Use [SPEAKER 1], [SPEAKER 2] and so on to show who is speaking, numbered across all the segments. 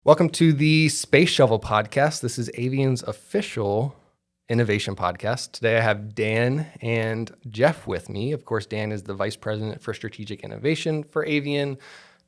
[SPEAKER 1] Welcome to the Space Shovel podcast. This is AVIAN's official innovation podcast. Today I have Dan and Jeff with me. Of course, Dan is the Vice President for Strategic Innovation for AVIAN.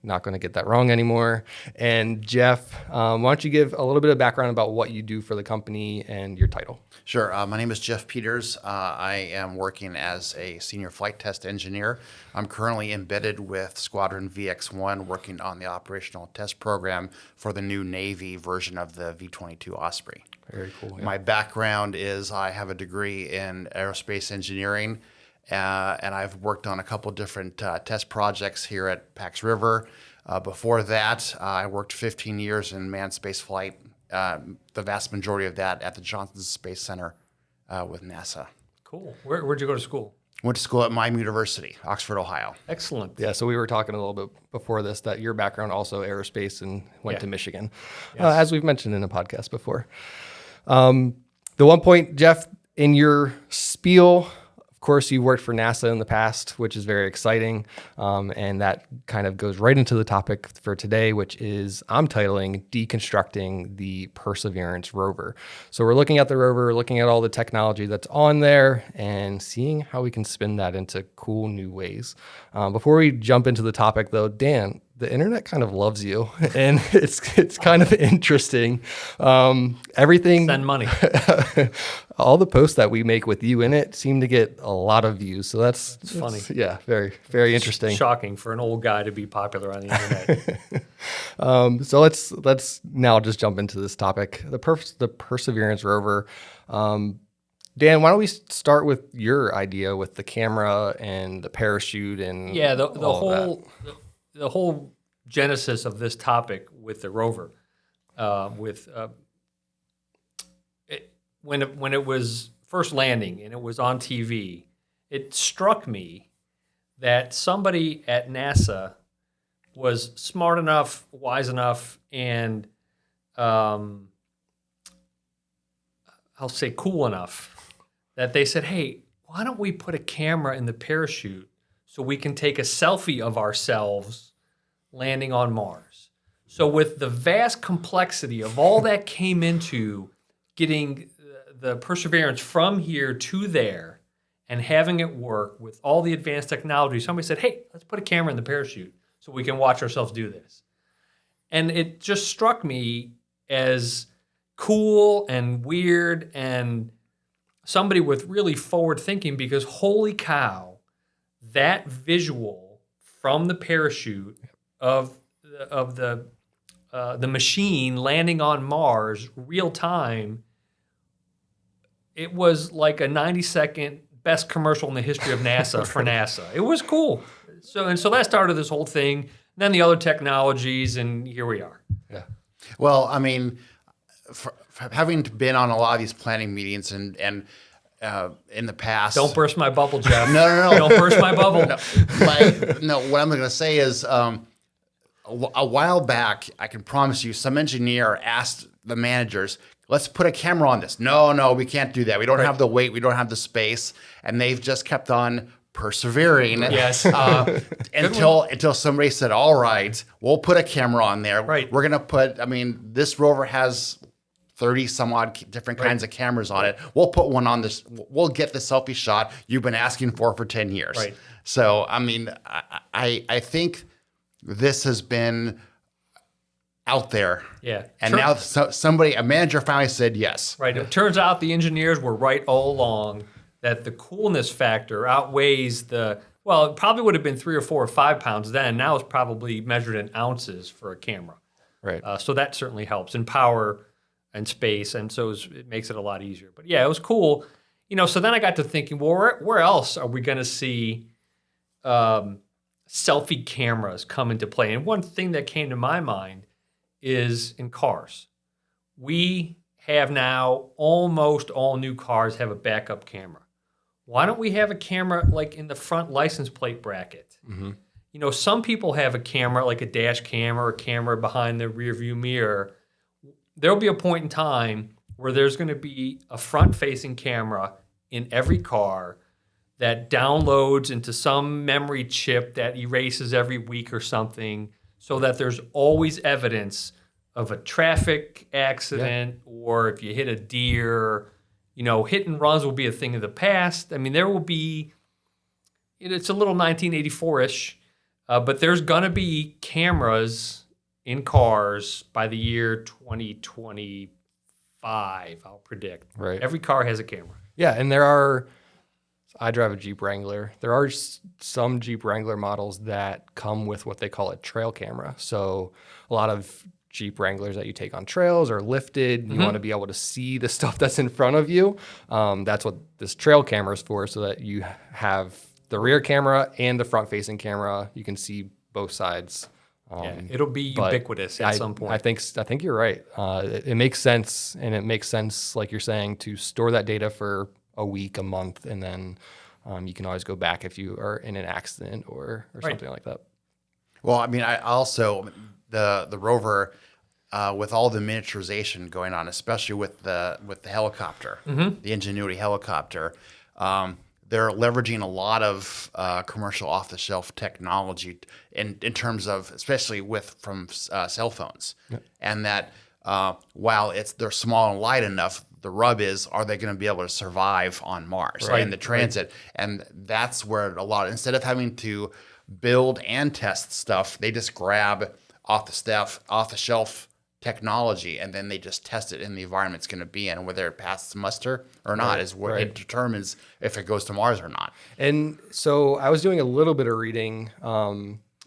[SPEAKER 1] Not going to get that wrong anymore. And Jeff, why don't you give a little bit of background about what you do for the company and your title?
[SPEAKER 2] Sure. My name is Jeff Peters. I am working as a senior flight test engineer. I'm currently embedded with Squadron VX1, working on the operational test program for the new Navy version of the V-22 Osprey.
[SPEAKER 1] Very cool. Yeah.
[SPEAKER 2] My background is I have a degree in aerospace engineering, and I've worked on a couple different test projects here at Pax River. Before that, I worked 15 years in manned space flight, the vast majority of that at the Johnson Space Center with NASA.
[SPEAKER 3] Cool. Where'd you go to school?
[SPEAKER 2] Went to school at Miami University, Oxford, Ohio.
[SPEAKER 3] Excellent.
[SPEAKER 1] Yeah, so we were talking a little bit before this that your background also aerospace and went
[SPEAKER 3] Yeah.
[SPEAKER 1] to Michigan,
[SPEAKER 3] Yes.
[SPEAKER 1] as we've mentioned in a podcast before. The one point, Jeff, in your spiel, of course, you worked for NASA in the past, which is very exciting. And that kind of goes right into the topic for today, which is I'm titling Deconstructing the Perseverance Rover. So we're looking at the rover, looking at all the technology that's on there and seeing how we can spin that into cool new ways. Before we jump into the topic, though, Dan, the internet kind of loves you, and it's kind of interesting. Everything,
[SPEAKER 3] Send money.
[SPEAKER 1] all the posts that we make with you in it seem to get a lot of views. So that's
[SPEAKER 3] funny.
[SPEAKER 1] Yeah, very, very interesting.
[SPEAKER 3] Shocking for an old guy to be popular on the internet.
[SPEAKER 1] So let's now just jump into this topic, the Perseverance Rover. Dan, why don't we start with your idea with the camera and the parachute and
[SPEAKER 3] Yeah, the
[SPEAKER 1] all of that?
[SPEAKER 3] the whole genesis of this topic with the rover, when it was first landing and it was on TV, it struck me that somebody at NASA was smart enough, wise enough, and I'll say cool enough that they said, hey, why don't we put a camera in the parachute so we can take a selfie of ourselves landing on Mars? So with the vast complexity of all that came into getting the Perseverance from here to there and having it work with all the advanced technology, somebody said, hey, let's put a camera in the parachute so we can watch ourselves do this. And it just struck me as cool and weird and somebody with really forward thinking, because holy cow, that visual from the parachute of the machine landing on Mars real time, it was like a 90-second best commercial in the history of NASA for NASA. It was cool. So that started this whole thing. Then the other technologies, and here we are.
[SPEAKER 1] Yeah.
[SPEAKER 2] Well, I mean, for having been on a lot of these planning meetings and in the past.
[SPEAKER 3] Don't burst my bubble, Jeff.
[SPEAKER 2] No.
[SPEAKER 3] Don't burst my bubble.
[SPEAKER 2] No, what I'm going to say is a while back, I can promise you, some engineer asked the managers, let's put a camera on this. No, we can't do that. We don't have the weight. We don't have the space. And they've just kept on persevering.
[SPEAKER 3] Yes.
[SPEAKER 2] Until somebody said, all right, we'll put a camera on there.
[SPEAKER 3] Right.
[SPEAKER 2] We're going to put, this rover has 30 some odd different kinds of cameras on it. We'll put one on this. We'll get the selfie shot you've been asking for 10 years.
[SPEAKER 3] Right.
[SPEAKER 2] So, I think this has been out there.
[SPEAKER 3] Yeah.
[SPEAKER 2] And now a manager finally said yes.
[SPEAKER 3] Right. It turns out the engineers were right all along that the coolness factor outweighs it probably would have been 3 or 4 or 5 pounds then. Now it's probably measured in ounces for a camera.
[SPEAKER 1] Right.
[SPEAKER 3] So that certainly helps in power and space. And so it makes it a lot easier. But yeah, it was cool. So then I got to thinking, well, where else are we going to see selfie cameras come into play? And one thing that came to my mind is in cars. We have now almost all new cars have a backup camera. Why don't we have a camera like in the front license plate bracket? Mm-hmm. Some people have a camera like a dash cam or a camera behind the rear view mirror. There'll be a point in time where there's going to be a front-facing camera in every car that downloads into some memory chip that erases every week or something, so that there's always evidence of a traffic accident or if you hit a deer, hit and runs will be a thing of the past. I mean, there will be, it's a little 1984-ish, but there's going to be cameras in cars by the year 2025, I'll predict.
[SPEAKER 1] Right.
[SPEAKER 3] Every car has a camera.
[SPEAKER 1] Yeah, and I drive a Jeep Wrangler. There are some Jeep Wrangler models that come with what they call a trail camera. So a lot of Jeep Wranglers that you take on trails are lifted. You want to be able to see the stuff that's in front of you. That's what this trail camera is for, so that you have the rear camera and the front-facing camera. You can see both sides.
[SPEAKER 3] It'll be ubiquitous at some point.
[SPEAKER 1] I think you're right. It makes sense, and it makes sense, like you're saying, to store that data for a week, a month, and then you can always go back if you are in an accident or something like that.
[SPEAKER 2] Well, I mean, I also the Rover with all the miniaturization going on, especially with the helicopter, the Ingenuity helicopter. They're leveraging a lot of commercial off-the-shelf technology in terms of, especially from cell phones, and that while they're small and light enough, the rub is, are they going to be able to survive on Mars in the transit? And that's where instead of having to build and test stuff, they just grab off the shelf technology, and then they just test it in the environment it's going to be in. Whether it passes muster or not is where it determines if it goes to Mars or not. And
[SPEAKER 1] so I was doing a little bit of reading,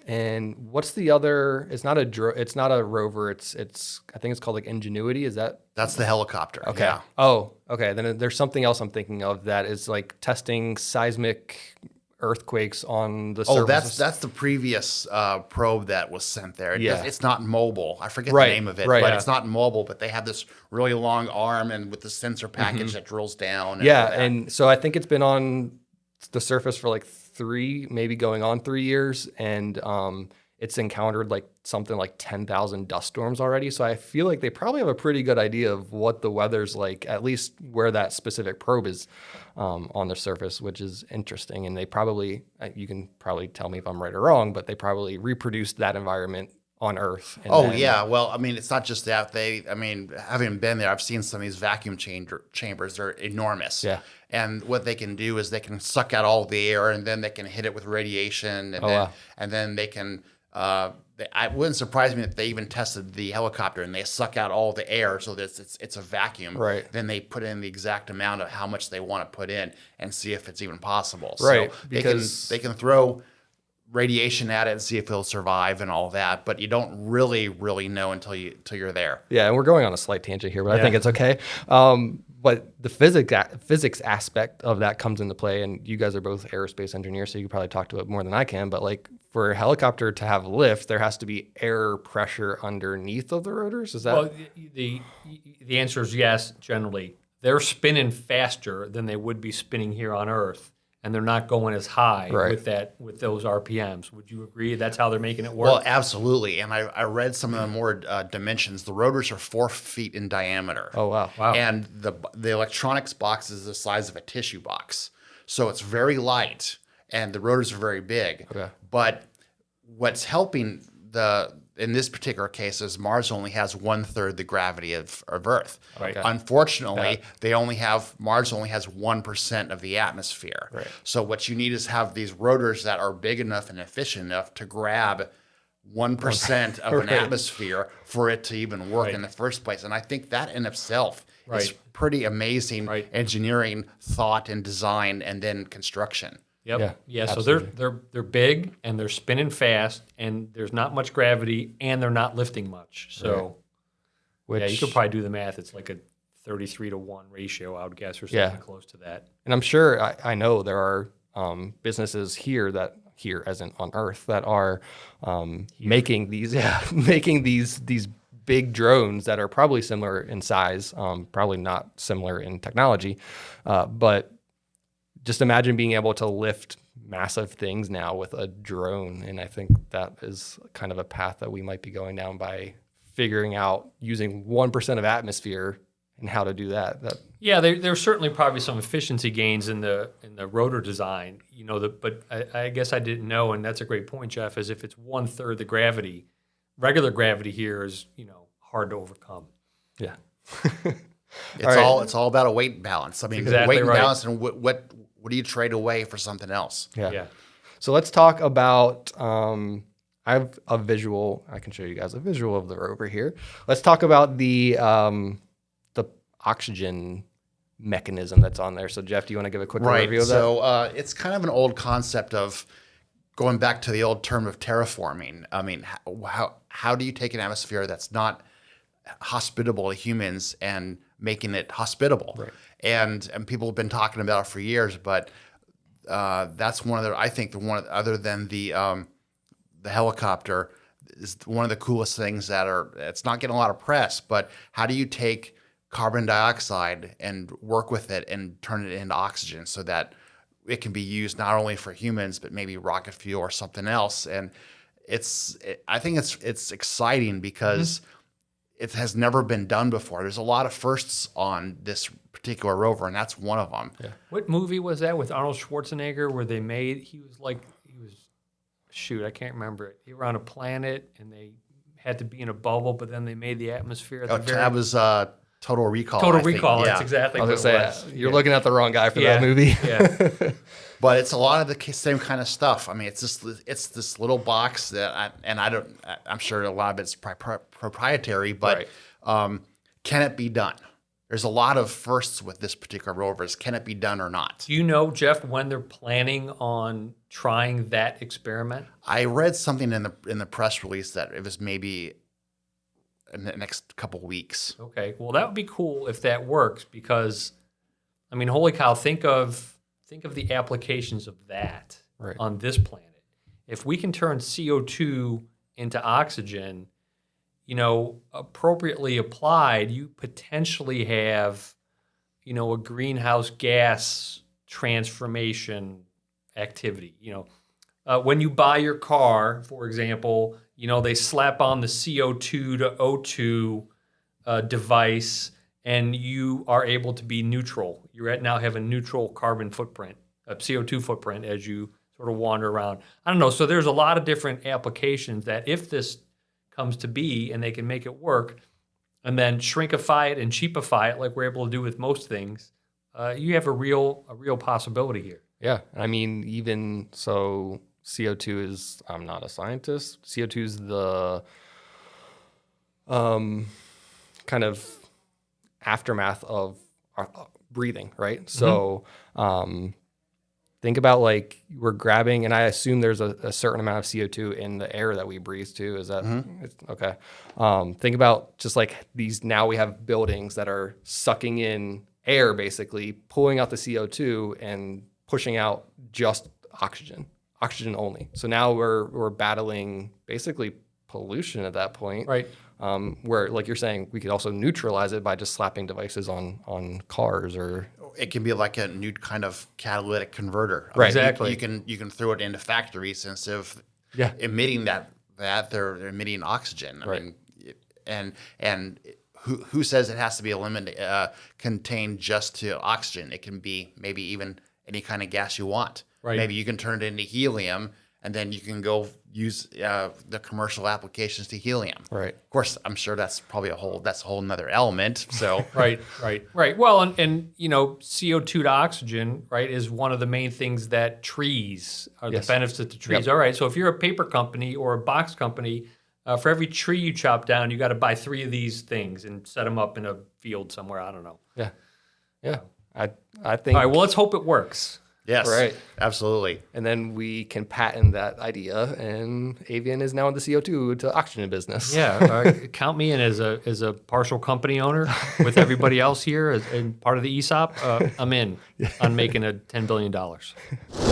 [SPEAKER 1] and what's the other? It's not a Rover. I think it's called like Ingenuity.
[SPEAKER 2] That's the helicopter?
[SPEAKER 1] Okay.
[SPEAKER 2] Yeah.
[SPEAKER 1] Oh, okay. Then there's something else I'm thinking of that is like testing seismic earthquakes on the surface.
[SPEAKER 2] That's the previous probe that was sent there. It's not mobile. I forget the name of it,
[SPEAKER 1] but
[SPEAKER 2] it's not mobile. But they have this really long arm and with the sensor package that drills down.
[SPEAKER 1] And so I think it's been on the surface for like 3, maybe going on 3 years, and it's encountered like something like 10,000 dust storms already. So I feel like they probably have a pretty good idea of what the weather's like, at least where that specific probe is on the surface, which is interesting. And they probably, you can probably tell me if I'm right or wrong, but they probably reproduced that environment on Earth.
[SPEAKER 2] Yeah. Well, I mean, it's not just that. Having been there, I've seen some of these vacuum chambers. They're enormous.
[SPEAKER 1] Yeah.
[SPEAKER 2] And what they can do is they can suck out all the air, and then they can hit it with radiation, and then they can. It wouldn't surprise me if they even tested the helicopter and they suck out all the air so that it's a vacuum.
[SPEAKER 1] Right.
[SPEAKER 2] Then they put in the exact amount of how much they want to put in and see if it's even possible.
[SPEAKER 1] Right.
[SPEAKER 2] So
[SPEAKER 1] because
[SPEAKER 2] they can throw radiation at it and see if it'll survive and all that, but you don't really know until you're there.
[SPEAKER 1] Yeah, and we're going on a slight tangent here, but I think it's okay. But the physics aspect of that comes into play, and you guys are both aerospace engineers, so you can probably talk to it more than I can. But like for a helicopter to have lift, there has to be air pressure underneath of the rotors. Is that?
[SPEAKER 3] Well, the answer is yes. Generally, they're spinning faster than they would be spinning here on Earth, and they're not going as high with those RPMs. Would you agree that's how they're making it work?
[SPEAKER 2] Well, absolutely. And I read some of the more dimensions. The rotors are 4 feet in diameter.
[SPEAKER 1] Oh, wow.
[SPEAKER 2] And the electronics box is the size of a tissue box. So it's very light, and the rotors are very big.
[SPEAKER 1] Okay.
[SPEAKER 2] But what's helping in this particular case is Mars only has 1/3 the gravity of Earth.
[SPEAKER 3] Right.
[SPEAKER 2] Unfortunately, Mars only has 1% of the atmosphere.
[SPEAKER 1] Right.
[SPEAKER 2] So what you need is have these rotors that are big enough and efficient enough to grab 1% of an atmosphere for it to even work in the first place. And I think that in itself is pretty amazing engineering thought and design and then construction.
[SPEAKER 3] Yep. Yeah. So they're big and they're spinning fast, and there's not much gravity, and they're not lifting much. So, you could probably do the math. It's like a 33-to-1 ratio, I would guess, or something close to that.
[SPEAKER 1] And I'm sure I know there are businesses here, as in on Earth, that are making these big drones that are probably similar in size, probably not similar in technology, but. Just imagine being able to lift massive things now with a drone. And I think that is kind of a path that we might be going down by figuring out using 1% of atmosphere and how to do that.
[SPEAKER 3] There's certainly probably some efficiency gains in the rotor design, but I guess I didn't know, and that's a great point, Jeff, is if it's 1/3 the gravity, regular gravity here is, hard to overcome.
[SPEAKER 1] Yeah.
[SPEAKER 2] It's all about a weight balance. I mean,
[SPEAKER 3] exactly
[SPEAKER 2] weight and
[SPEAKER 3] right.
[SPEAKER 2] balance, and what do you trade away for something else?
[SPEAKER 3] Yeah.
[SPEAKER 1] So let's talk about, I have a visual. I can show you guys a visual of the Rover here. Let's talk about the oxygen mechanism that's on there. So Jeff, do you want to give a quick
[SPEAKER 2] Right.
[SPEAKER 1] overview of that?
[SPEAKER 2] So it's kind of an old concept of going back to the old term of terraforming. I mean, how do you take an atmosphere that's not hospitable to humans and making it hospitable?
[SPEAKER 1] Right.
[SPEAKER 2] And people have been talking about it for years, but that's one of the, I think the one other than the helicopter is one of the coolest things it's not getting a lot of press, but how do you take carbon dioxide and work with it and turn it into oxygen so that it can be used not only for humans, but maybe rocket fuel or something else. And I think it's exciting because it has never been done before. There's a lot of firsts on this particular rover, and that's one of them.
[SPEAKER 1] Yeah.
[SPEAKER 3] What movie was that with Arnold Schwarzenegger where shoot, I can't remember it. He were on a planet and they had to be in a bubble, but then they made the atmosphere.
[SPEAKER 2] That was Total Recall.
[SPEAKER 3] Total
[SPEAKER 2] I think.
[SPEAKER 3] Recall.
[SPEAKER 2] Yeah.
[SPEAKER 3] That's exactly
[SPEAKER 1] I
[SPEAKER 3] what
[SPEAKER 1] was
[SPEAKER 3] it
[SPEAKER 1] gonna
[SPEAKER 3] was.
[SPEAKER 1] say, you're looking at the wrong guy for that movie.
[SPEAKER 3] Yeah.
[SPEAKER 2] But it's a lot of the same kind of stuff. I mean, it's this little box that I'm sure a lot of it's proprietary, but can it be done? There's a lot of firsts with this particular rovers. Can it be done or not?
[SPEAKER 3] Do you know, Jeff, when they're planning on trying that experiment?
[SPEAKER 2] I read something in the press release that it was maybe in the next couple weeks.
[SPEAKER 3] Okay, well, that would be cool if that works because, I mean, holy cow, think of the applications of that on this planet. If we can turn CO2 into oxygen, appropriately applied, you potentially have, a greenhouse gas transformation activity. When you buy your car, for example, they slap on the CO2 to O2 device, and you are able to be neutral. You now have a neutral carbon footprint, a CO2 footprint, as you sort of wander around. I don't know. So there's a lot of different applications that if this comes to be and they can make it work and then shrinkify it and cheapify it like we're able to do with most things, you have a real possibility here.
[SPEAKER 1] Yeah. I mean, even so, CO2 is, I'm not a scientist. CO2 is the kind of aftermath of our breathing, right? So think about like we're grabbing, and I assume there's a certain amount of CO2 in the air that we breathe too. Is that okay? Think about just like these, now we have buildings that are sucking in air, basically pulling out the CO2 and pushing out just oxygen only. So now we're battling basically pollution at that point.
[SPEAKER 3] Right.
[SPEAKER 1] Where, like you're saying, we could also neutralize it by just slapping devices on cars, or
[SPEAKER 2] It can be like a new kind of catalytic converter. I
[SPEAKER 1] Right.
[SPEAKER 2] mean,
[SPEAKER 3] Exactly.
[SPEAKER 2] You can throw it into factories instead of
[SPEAKER 1] Yeah.
[SPEAKER 2] emitting that they're emitting oxygen. I mean, and who says it has to be contained just to oxygen? It can be maybe even any kind of gas you want.
[SPEAKER 3] Right.
[SPEAKER 2] Maybe you can turn it into helium, and then you can go use the commercial applications to helium.
[SPEAKER 1] Right.
[SPEAKER 2] Of course, I'm sure that's probably a whole nother element. So
[SPEAKER 3] Right. Well, and CO2 to oxygen, right, is one of the main things that trees are the benefits to trees.
[SPEAKER 1] Yep.
[SPEAKER 3] All right. So if you're a paper company or a box company, for every tree you chop down, you got to buy 3 of these things and set them up in a field somewhere. I don't know.
[SPEAKER 1] Yeah. I think.
[SPEAKER 3] All right. Well, let's hope it works.
[SPEAKER 2] yes,
[SPEAKER 1] Right.
[SPEAKER 2] absolutely.
[SPEAKER 1] And then we can patent that idea, and AVIAN is now in the CO2 to oxygen business.
[SPEAKER 3] Yeah, count me in as a partial company owner with everybody else here and part of the ESOP. I'm in on making a $10 billion.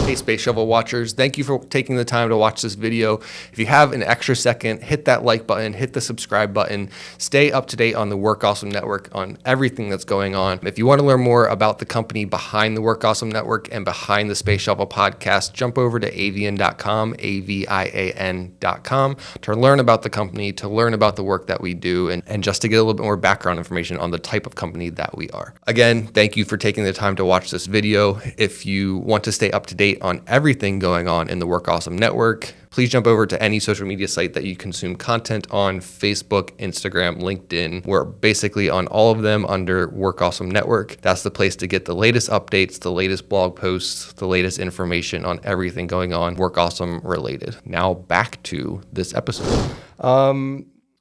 [SPEAKER 1] Hey, Space Shuttle watchers, thank you for taking the time to watch this video. If you have an extra second, hit that like button, hit the subscribe button. Stay up to date on the Work Awesome Network, on everything that's going on. If you want to learn more about the company behind the Work Awesome Network and behind the Space Shuttle podcast, jump over to avian.com, AVIAN.com, to learn about the company, to learn about the work that we do, and just to get a little bit more background information on the type of company that we are. Again, thank you for taking the time to watch this video. If you want to stay up to date on everything going on in the Work Awesome Network, please jump over to any social media site that you consume content on: Facebook, Instagram, LinkedIn. We're basically on all of them under Work Awesome Network. That's the place to get the latest updates, the latest blog posts, the latest information on everything going on Work Awesome related. Now back to this episode.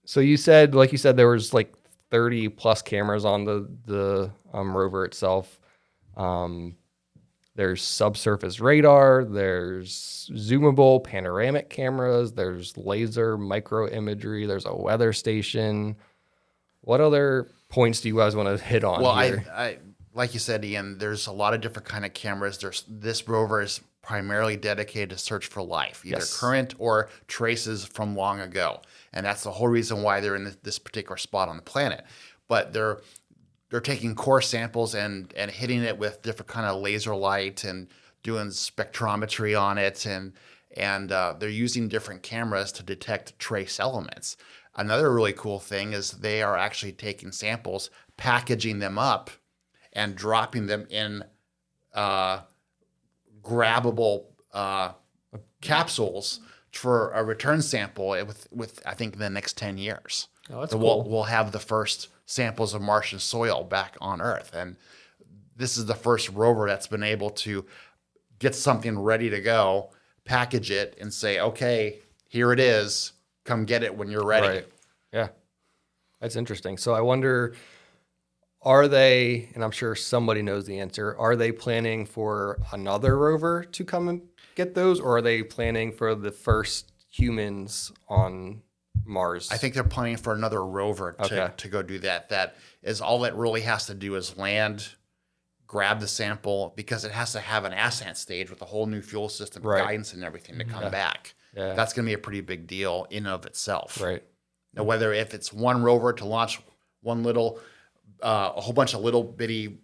[SPEAKER 1] So you said, there was like 30 plus cameras on the Rover itself. There's subsurface radar, there's zoomable panoramic cameras, there's laser micro imagery, there's a weather station. What other points do you guys want to hit on here?
[SPEAKER 2] I like you said, Ian, there's a lot of different kind of cameras. This rover is primarily dedicated to search for life, either current or traces from long ago. And that's the whole reason why they're in this particular spot on the planet. But they're taking core samples and hitting it with different kind of laser light and doing spectrometry on it, and they're using different cameras to detect trace elements. Another really cool thing is they are actually taking samples, packaging them up, and dropping them in grabbable capsules for a return sample with I think the next 10 years.
[SPEAKER 3] Oh, that's
[SPEAKER 2] So
[SPEAKER 3] cool.
[SPEAKER 2] we'll have the first samples of Martian soil back on Earth. And this is the first rover that's been able to get something ready to go, package it, and say, okay, here it is. Come get it when you're ready.
[SPEAKER 1] Right. Yeah. That's interesting. So I wonder, are they, and I'm sure somebody knows the answer, are they planning for another rover to come and get those, or are they planning for the first humans on Mars?
[SPEAKER 2] I think they're planning for another rover to go do that. That is all it really has to do is land, grab the sample, because it has to have an ascent stage with a whole new fuel system, guidance and everything to come back.
[SPEAKER 1] Yeah.
[SPEAKER 2] That's going to be a pretty big deal in and of itself.
[SPEAKER 1] Right.
[SPEAKER 2] Now, whether if it's one rover to launch one little, a whole bunch of little bitty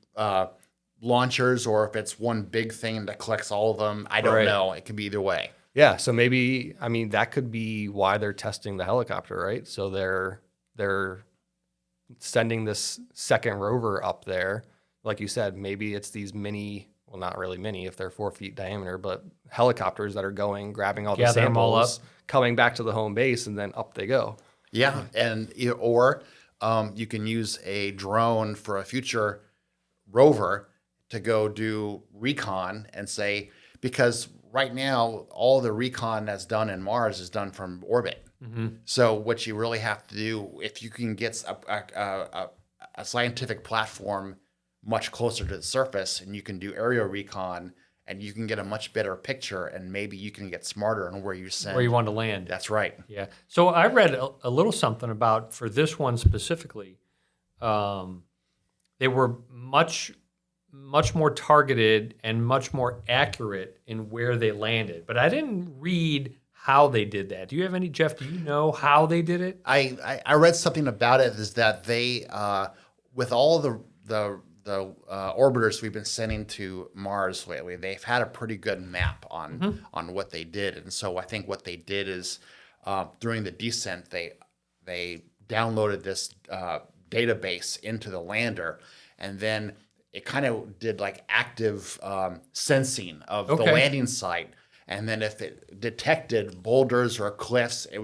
[SPEAKER 2] launchers, or if it's one big thing that collects all of them, I don't know. It could be either way.
[SPEAKER 1] Yeah, so maybe, I mean, that could be why they're testing the helicopter, right? So they're sending this second rover up there. Like you said, maybe it's these mini, well, not really mini if they're 4 feet diameter, but helicopters that are going, grabbing all the
[SPEAKER 3] Gather them all
[SPEAKER 1] samples, coming back to the home base, and then up they go.
[SPEAKER 2] Yeah, and or you can use a drone for a future rover to go do recon and say, because right now all the recon that's done in Mars is done from orbit.
[SPEAKER 3] Mm-hmm.
[SPEAKER 2] So what you really have to do, if you can get a scientific platform much closer to the surface, and you can do aerial recon, and you can get a much better picture, and maybe you can get smarter on where you send.
[SPEAKER 3] Where you want to land.
[SPEAKER 2] That's right.
[SPEAKER 3] Yeah. So I read a little something about, for this one specifically, they were much more targeted and much more accurate in where they landed. But I didn't read how they did that. Do you have any, Jeff? Do you know how they did it?
[SPEAKER 2] I read something about it, is that they, with all the orbiters we've been sending to Mars lately, they've had a pretty good map on what they did. And so I think what they did is during the descent, they downloaded this database into the lander, and then it kind of did like active sensing of the landing site. And then if it detected boulders or cliffs, it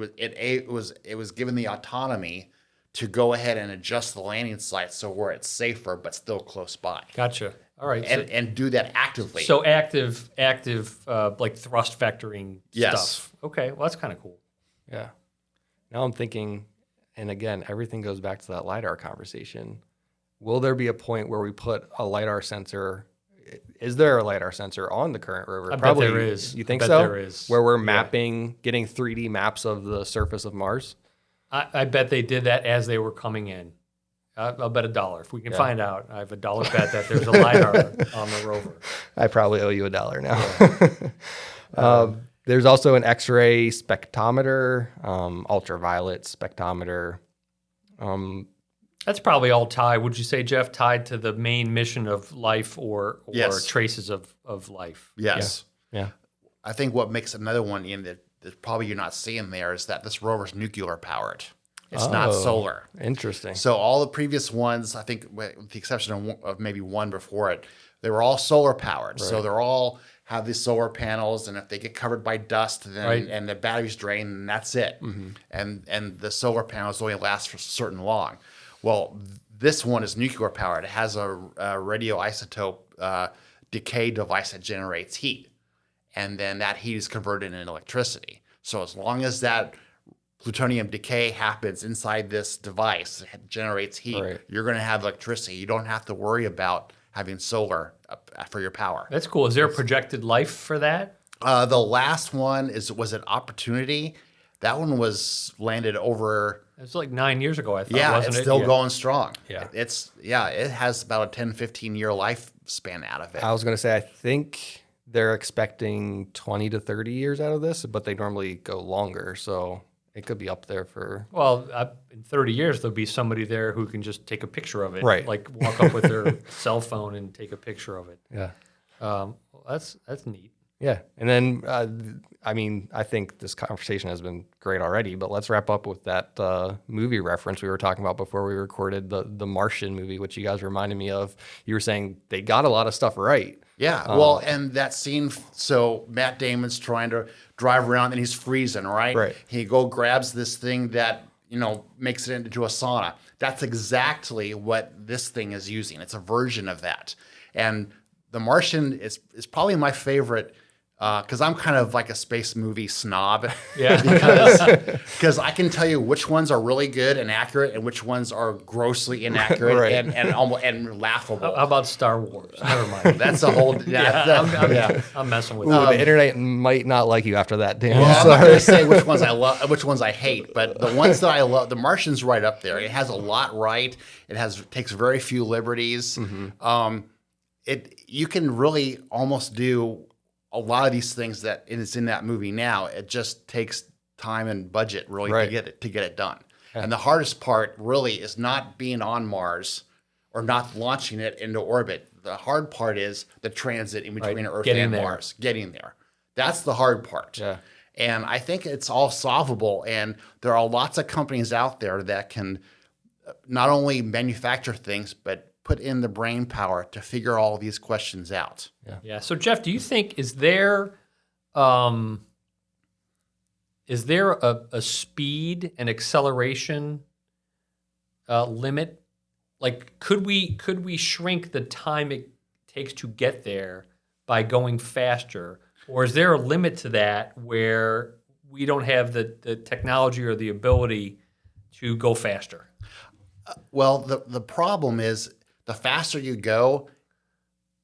[SPEAKER 2] was given the autonomy to go ahead and adjust the landing site so where it's safer but still close by.
[SPEAKER 3] Gotcha. All right.
[SPEAKER 2] And do that actively.
[SPEAKER 3] So active, like thrust vectoring stuff. Okay. Well, that's kind of cool.
[SPEAKER 1] Yeah. Now I'm thinking, and again, everything goes back to that LiDAR conversation. Will there be a point where we put a LiDAR sensor? Is there a LiDAR sensor on the current rover?
[SPEAKER 3] I
[SPEAKER 1] Probably
[SPEAKER 3] bet there is.
[SPEAKER 1] You think
[SPEAKER 3] I bet
[SPEAKER 1] so?
[SPEAKER 3] there is.
[SPEAKER 1] Where we're mapping, getting 3D maps of the surface of Mars?
[SPEAKER 3] I bet they did that as they were coming in. I'll bet $1. If we can find out, I have $1 bet that there's a LiDAR on the rover.
[SPEAKER 1] I probably owe you $1 now. There's also an X-ray spectrometer, ultraviolet spectrometer.
[SPEAKER 3] That's probably all tied, would you say, Jeff, tied to the main mission of life or
[SPEAKER 2] Yes.
[SPEAKER 3] traces of life?
[SPEAKER 2] Yes.
[SPEAKER 1] Yeah.
[SPEAKER 2] I think what makes another one in that probably you're not seeing there is that this rover's nuclear powered. It's not solar.
[SPEAKER 1] Interesting.
[SPEAKER 2] So all the previous ones, I think with the exception of maybe one before it, they were all solar powered. So they're all have these solar panels, and if they get covered by dust, then and the batteries drain, then that's it. And the solar panels only last for certain long. Well, this one is nuclear powered. It has a radioisotope decay device that generates heat, and then that heat is converted into electricity. So as long as that plutonium decay happens inside this device, it generates heat, you're going to have electricity. You don't have to worry about having solar for your power.
[SPEAKER 3] That's cool. Is there a projected life for that?
[SPEAKER 2] The last one was an Opportunity. That one was landed over.
[SPEAKER 3] It was like 9 years ago, I thought.
[SPEAKER 2] Yeah,
[SPEAKER 3] wasn't
[SPEAKER 2] it's
[SPEAKER 3] it?
[SPEAKER 2] still going strong.
[SPEAKER 1] Yeah.
[SPEAKER 2] It has about a 10, 15 year lifespan out of it.
[SPEAKER 1] I was going to say, I think they're expecting 20 to 30 years out of this, but they normally go longer. So it could be up there for.
[SPEAKER 3] Well, in 30 years, there'll be somebody there who can just take a picture of it.
[SPEAKER 1] Right.
[SPEAKER 3] Like walk up with their cell phone and take a picture of it.
[SPEAKER 1] Yeah.
[SPEAKER 3] Well, that's neat.
[SPEAKER 1] Yeah. And then, I mean, I think this conversation has been great already, but let's wrap up with that movie reference we were talking about before we recorded, the Martian movie, which you guys reminded me of. You were saying they got a lot of stuff right.
[SPEAKER 2] Yeah, well, and that scene, so Matt Damon's trying to drive around and he's freezing, right?
[SPEAKER 1] Right.
[SPEAKER 2] He grabs this thing that, makes it into a sauna. That's exactly what this thing is using. It's a version of that. And The Martian is probably my favorite because I'm kind of like a space movie snob.
[SPEAKER 3] Yeah.
[SPEAKER 2] Because I can tell you which ones are really good and accurate and which ones are grossly inaccurate
[SPEAKER 1] Right.
[SPEAKER 2] and laughable.
[SPEAKER 3] How about Star Wars? Never mind.
[SPEAKER 2] That's a whole
[SPEAKER 3] I'm messing with
[SPEAKER 1] Ooh,
[SPEAKER 3] you.
[SPEAKER 1] the internet might not like you after that, Dan.
[SPEAKER 2] Well, I'm not going to say which ones I love, which ones I hate, but the ones that I love, The Martian's right up there. It has a lot right. It takes very few liberties. You can really almost do a lot of these things that is in that movie now. It just takes time and budget really
[SPEAKER 1] Right.
[SPEAKER 2] to get it done. And the hardest part really is not being on Mars or not launching it into orbit. The hard part is the transit in between Earth and Mars, getting there. That's the hard part.
[SPEAKER 1] Yeah.
[SPEAKER 2] And I think it's all solvable. And there are lots of companies out there that can not only manufacture things, but put in the brain power to figure all these questions out.
[SPEAKER 3] Yeah. So Jeff, do you think is there a speed and acceleration limit? Like, could we shrink the time it takes to get there by going faster, or is there a limit to that where we don't have the technology or the ability to go faster?
[SPEAKER 2] Well, the problem is the faster you go,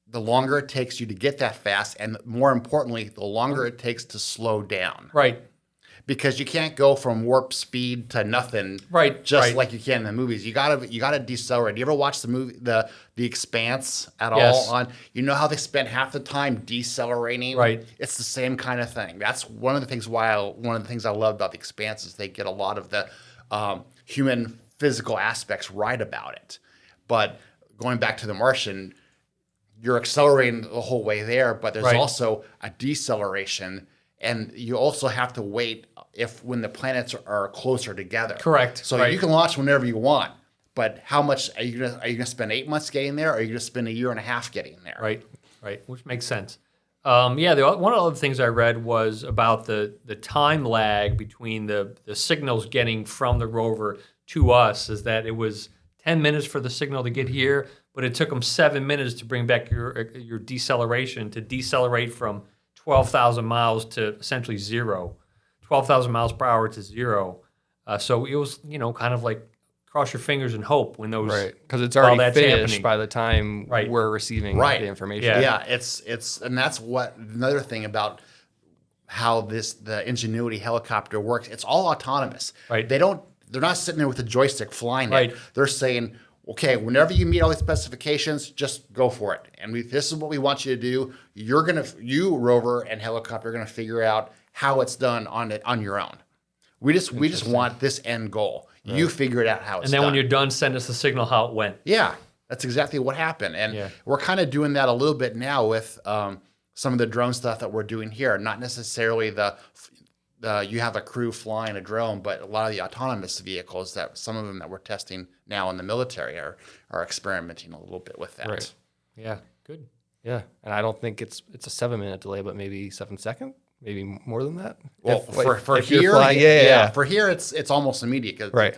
[SPEAKER 2] the longer it takes you to get that fast, and more importantly, the longer it takes to slow down.
[SPEAKER 3] Right.
[SPEAKER 2] Because you can't go from warp speed to nothing,
[SPEAKER 3] Right,
[SPEAKER 2] Just
[SPEAKER 3] right.
[SPEAKER 2] like you can in the movies. You gotta decelerate. You ever watch the movie The Expanse at
[SPEAKER 3] Yes.
[SPEAKER 2] all? You know how they spent half the time decelerating.
[SPEAKER 3] Right.
[SPEAKER 2] It's the same kind of thing. That's one of the things I love about The Expanse is they get a lot of the human physical aspects right about it. But going back to The Martian, you're accelerating the whole way there, but there's
[SPEAKER 3] Right.
[SPEAKER 2] also a deceleration, and you also have to wait when the planets are closer together.
[SPEAKER 3] Correct.
[SPEAKER 2] So
[SPEAKER 3] Right.
[SPEAKER 2] you can launch whenever you want, but how much are you gonna spend 8 months getting there, or are you gonna spend a year and a half getting there?
[SPEAKER 3] Right, which makes sense. One of the other things I read was about the time lag between the signals getting from the rover to us, is that it was 10 minutes for the signal to get here, but it took them 7 minutes to bring back your deceleration, to decelerate from 12,000 miles to essentially zero, 12,000 miles per hour to zero. So it was, kind of like cross your fingers and hope when those.
[SPEAKER 1] Right, because it's
[SPEAKER 3] while
[SPEAKER 1] already
[SPEAKER 3] that's
[SPEAKER 1] finished
[SPEAKER 3] happening.
[SPEAKER 1] by the time
[SPEAKER 3] Right.
[SPEAKER 1] we're receiving
[SPEAKER 2] Right.
[SPEAKER 1] the information.
[SPEAKER 3] Yeah.
[SPEAKER 2] It's and that's what another thing about how the Ingenuity helicopter works. It's all autonomous.
[SPEAKER 3] Right.
[SPEAKER 2] They're not sitting there with a joystick flying
[SPEAKER 3] Right.
[SPEAKER 2] it. They're saying, okay, whenever you meet all these specifications, just go for it. And this is what we want you to do. You rover and helicopter are gonna figure out how it's done on your own. We just want this end goal. Right. You figure it out how it's
[SPEAKER 3] And then
[SPEAKER 2] done.
[SPEAKER 3] when you're done, send us the signal how it went.
[SPEAKER 2] Yeah, that's exactly what happened. And
[SPEAKER 3] Yeah.
[SPEAKER 2] we're kind of doing that a little bit now with some of the drone stuff that we're doing here. Not necessarily you have a crew flying a drone, but a lot of the autonomous vehicles some of them that we're testing now in the military are experimenting a little bit with that.
[SPEAKER 1] Right.
[SPEAKER 3] Yeah, good.
[SPEAKER 1] Yeah, and I don't think it's a 7-minute delay, but maybe 7 second, maybe more than that.
[SPEAKER 2] Well, for
[SPEAKER 1] if you're
[SPEAKER 2] here,
[SPEAKER 1] flying, yeah.
[SPEAKER 2] for here, it's almost immediate because
[SPEAKER 1] Right.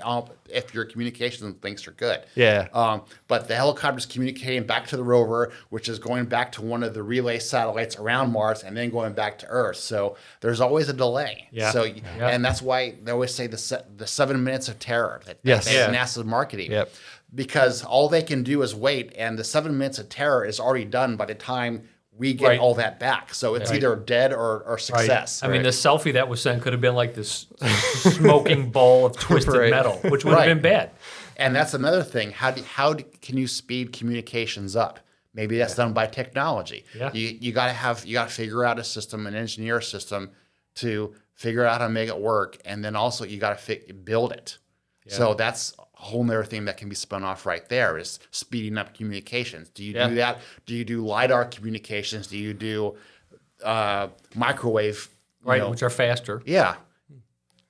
[SPEAKER 2] If your communications links are good.
[SPEAKER 1] Yeah.
[SPEAKER 2] But the helicopter's communicating back to the rover, which is going back to one of the relay satellites around Mars, and then going back to Earth. So there's always a delay.
[SPEAKER 3] Yeah.
[SPEAKER 2] So
[SPEAKER 3] Yeah.
[SPEAKER 2] and that's why they always say the 7 minutes of terror that
[SPEAKER 1] Yes. Yeah.
[SPEAKER 2] NASA's marketing.
[SPEAKER 1] Yep.
[SPEAKER 2] Because all they can do is wait, and the 7 minutes of terror is already done by the time we get
[SPEAKER 3] Right.
[SPEAKER 2] all that back. So it's either dead or success.
[SPEAKER 3] I mean, the selfie that was sent could have been like this smoking ball of twisted
[SPEAKER 1] Right.
[SPEAKER 3] metal, which would have been bad.
[SPEAKER 2] And that's another thing. Can you speed communications up? Maybe that's done by technology.
[SPEAKER 3] Yeah.
[SPEAKER 2] You got to figure out a system, an engineer a system to figure out how to make it work, and then also you got to build it. So that's a whole nother thing that can be spun off right there is speeding up communications. Do you do that? Do you do LiDAR communications? Do you do microwave?
[SPEAKER 3] Right, which are faster.
[SPEAKER 2] Yeah.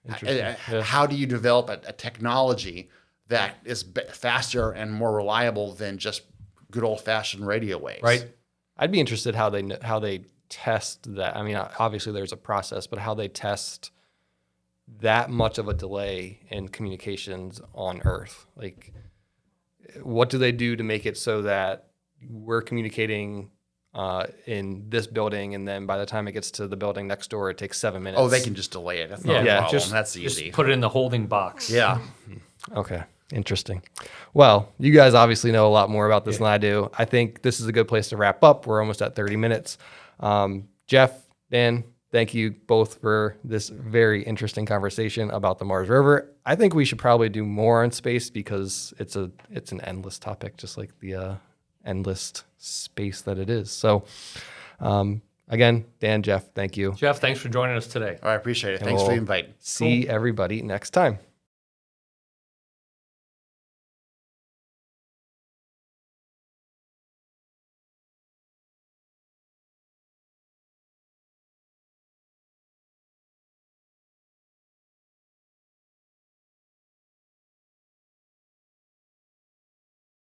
[SPEAKER 1] Interesting. Yeah.
[SPEAKER 2] How do you develop a technology that is faster and more reliable than just good old-fashioned radio waves?
[SPEAKER 3] Right.
[SPEAKER 1] I'd be interested how they test that. I mean, obviously there's a process, but how they test that much of a delay in communications on Earth. Like, what do they do to make it so that we're communicating in this building, and then by the time it gets to the building next door, it takes 7 minutes?
[SPEAKER 2] Oh, they can just delay it. That's not a problem. That's easy.
[SPEAKER 3] Just put it in the holding box.
[SPEAKER 2] Yeah.
[SPEAKER 1] Okay. Interesting. Well, you guys obviously know a lot more about this than I do. I think this is a good place to wrap up. We're almost at 30 minutes. Jeff, Dan, thank you both for this very interesting conversation about the Mars rover. I think we should probably do more on space because it's an endless topic, just like the endless space that it is. So again, Dan, Jeff, thank you.
[SPEAKER 3] Jeff, thanks for joining us today.
[SPEAKER 2] I appreciate it. Thanks for the invite.
[SPEAKER 1] See everybody next time.